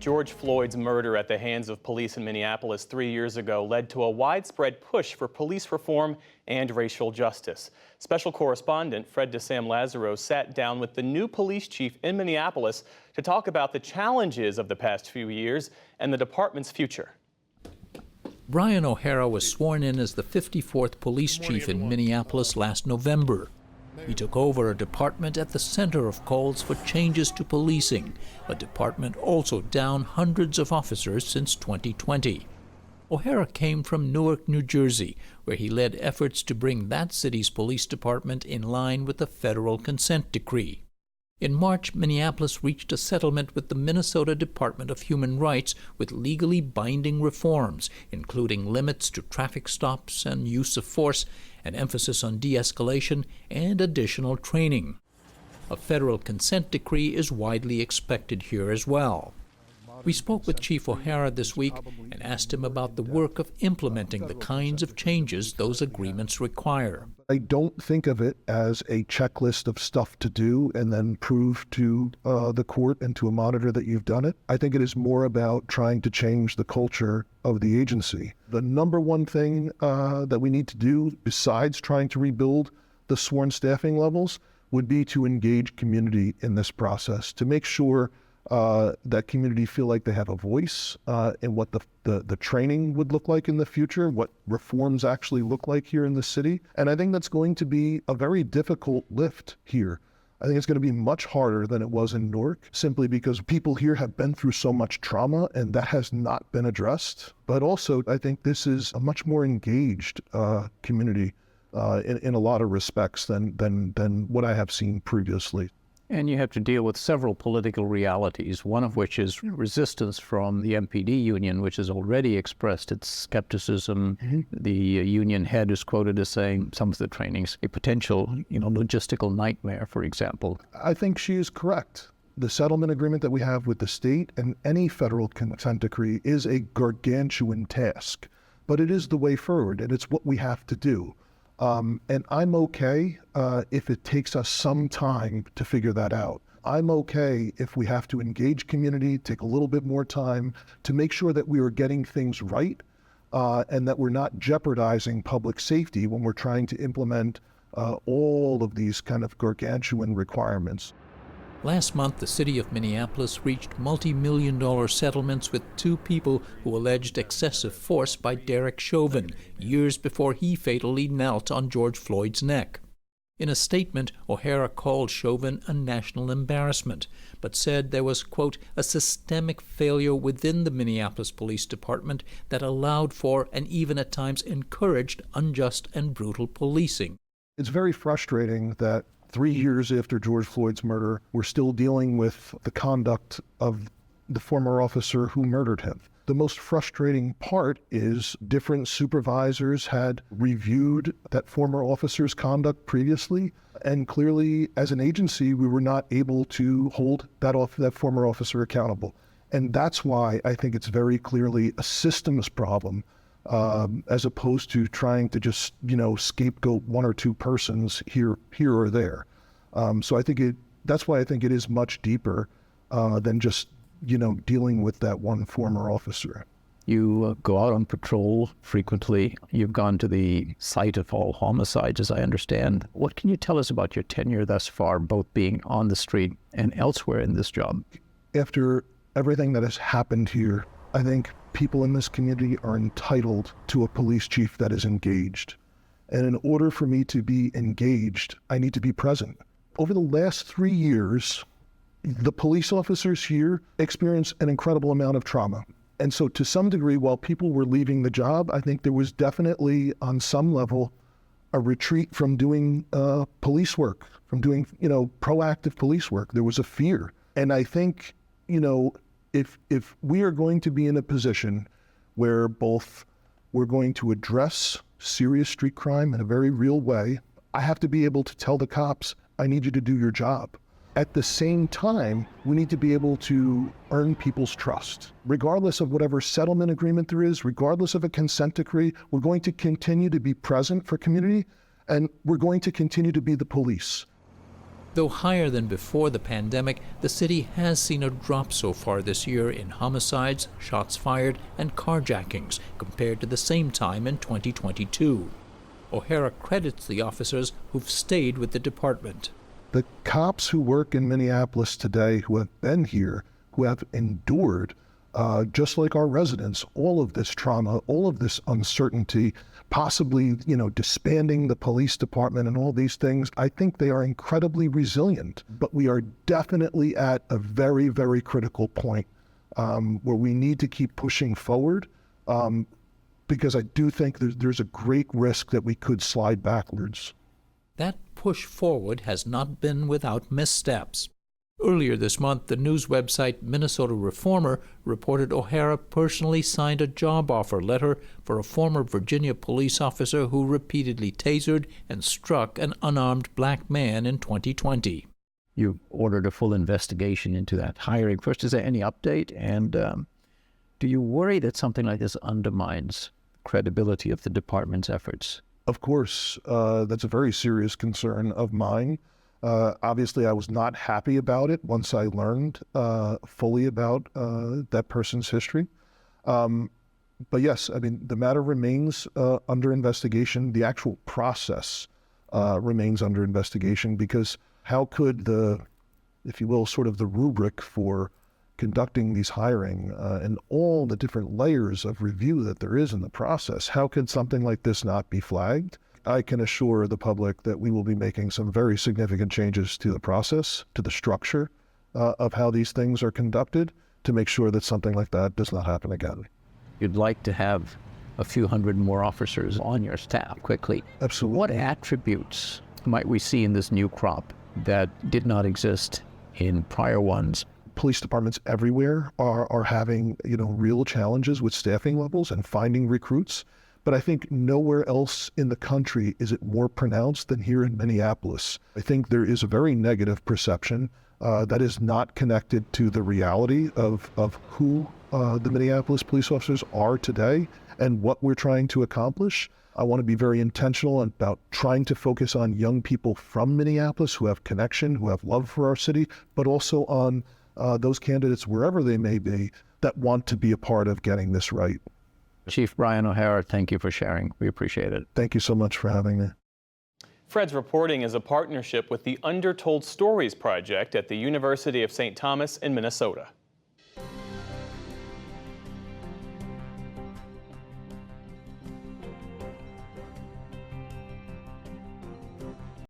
George Floyd's murder at the hands of police in Minneapolis 3 years ago led to a widespread push for police reform and racial justice. Special correspondent Fred DeSam Lazaro sat down with the new police chief in Minneapolis to talk about the challenges of the past few years and the department's future. Brian O'Hara was sworn in as the 54th police chief in Minneapolis last November. He took over a department at the center of calls for changes to policing, a department also down hundreds of officers since 2020. O'Hara came from Newark, New Jersey, where he led efforts to bring that city's police department in line with the federal consent decree. In March, Minneapolis reached a settlement with the Minnesota Department of Human Rights with legally binding reforms, including limits to traffic stops and use of force, an emphasis on de-escalation, and additional training. A federal consent decree is widely expected here as well. We spoke with Chief O'Hara this week and asked him about the work of implementing the kinds of changes those agreements require. I don't think of it as a checklist of stuff to do and then prove to the court and to a monitor that you've done it. I think it is more about trying to change the culture of the agency. The number one thing that we need to do, besides trying to rebuild the sworn staffing levels, would be to engage community in this process, to make sure that community feel like they have a voice in what the training would look like in the future, what reforms actually look like here in the city. And I think that's going to be a very difficult lift here. I think it's going to be much harder than it was in Newark, simply because people here have been through so much trauma and that has not been addressed. But also, I think this is a much more engaged community in a lot of respects than what I have seen previously. And you have to deal with several political realities, one of which is resistance from the MPD union, which has already expressed its skepticism. Mm-hmm. The union head is quoted as saying some of the training's a potential, logistical nightmare, for example. I think she is correct. The settlement agreement that we have with the state and any federal consent decree is a gargantuan task, but it is the way forward, and it's what we have to do. And I'm okay if it takes us some time to figure that out. I'm okay if we have to engage community, take a little bit more time to make sure that we are getting things right and that we're not jeopardizing public safety when we're trying to implement all of these kind of gargantuan requirements. Last month, the city of Minneapolis reached multi-million-dollar settlements with two people who alleged excessive force by Derek Chauvin, years before he fatally knelt on George Floyd's neck. In a statement, O'Hara called Chauvin a national embarrassment, but said there was, quote, a systemic failure within the Minneapolis Police Department that allowed for and even at times encouraged unjust and brutal policing. It's very frustrating that 3 years after George Floyd's murder, we're still dealing with the conduct of the former officer who murdered him. The most frustrating part is different supervisors had reviewed that former officer's conduct previously, and clearly, as an agency, we were not able to hold that former officer accountable. And that's why I think it's very clearly a systems problem, as opposed to trying to just, scapegoat one or two persons here or there. So I think that's why I think it is much deeper than just, dealing with that one former officer. You go out on patrol frequently. You've gone to the site of all homicides, as I understand. What can you tell us about your tenure thus far, both being on the street and elsewhere in this job? After everything that has happened here, I think people in this community are entitled to a police chief that is engaged. And in order for me to be engaged, I need to be present. Over the last 3 years, the police officers here experienced an incredible amount of trauma. And so to some degree, while people were leaving the job, I think there was definitely, on some level, a retreat from doing police work, from doing, proactive police work. There was a fear. And I think, if we are going to be in a position where both we're going to address serious street crime in a very real way, I have to be able to tell the cops, I need you to do your job. At the same time, we need to be able to earn people's trust. Regardless of whatever settlement agreement there is, regardless of a consent decree, we're going to continue to be present for community, and we're going to continue to be the police. Though higher than before the pandemic, the city has seen a drop so far this year in homicides, shots fired, and carjackings compared to the same time in 2022. O'Hara credits the officers who've stayed with the department. The cops who work in Minneapolis today, who have been here, who have endured, just like our residents, all of this trauma, all of this uncertainty, possibly, disbanding the police department and all these things, I think they are incredibly resilient. But we are definitely at a very, very critical point where we need to keep pushing forward because I do think there's a great risk that we could slide backwards. That push forward has not been without missteps. Earlier this month, the news website Minnesota Reformer reported O'Hara personally signed a job offer letter for a former Virginia police officer who repeatedly tasered and struck an unarmed black man in 2020. You ordered a full investigation into that hiring. First, is there any update? And do you worry that something like this undermines credibility of the department's efforts? Of course, that's a very serious concern of mine. Obviously, I was not happy about it once I learned fully about that person's history. But yes, I mean, the matter remains under investigation. The actual process remains under investigation because how could the, if you will, sort of the rubric for conducting these hiring and all the different layers of review that there is in the process, how could something like this not be flagged? I can assure the public that we will be making some very significant changes to the process, to the structure of how these things are conducted to make sure that something like that does not happen again. You'd like to have a few hundred more officers on your staff quickly. Absolutely. What attributes might we see in this new crop that did not exist in prior ones? Police departments everywhere are having, real challenges with staffing levels and finding recruits. But I think nowhere else in the country is it more pronounced than here in Minneapolis. I think there is a very negative perception that is not connected to the reality of who the Minneapolis police officers are today and what we're trying to accomplish. I want to be very intentional about trying to focus on young people from Minneapolis who have connection, who have love for our city, but also on those candidates, wherever they may be, that want to be a part of getting this right. Chief Brian O'Hara, thank you for sharing. We appreciate it. Thank you so much for having me. Fred's Reporting is a partnership with the Undertold Stories Project at the University of St. Thomas in Minnesota.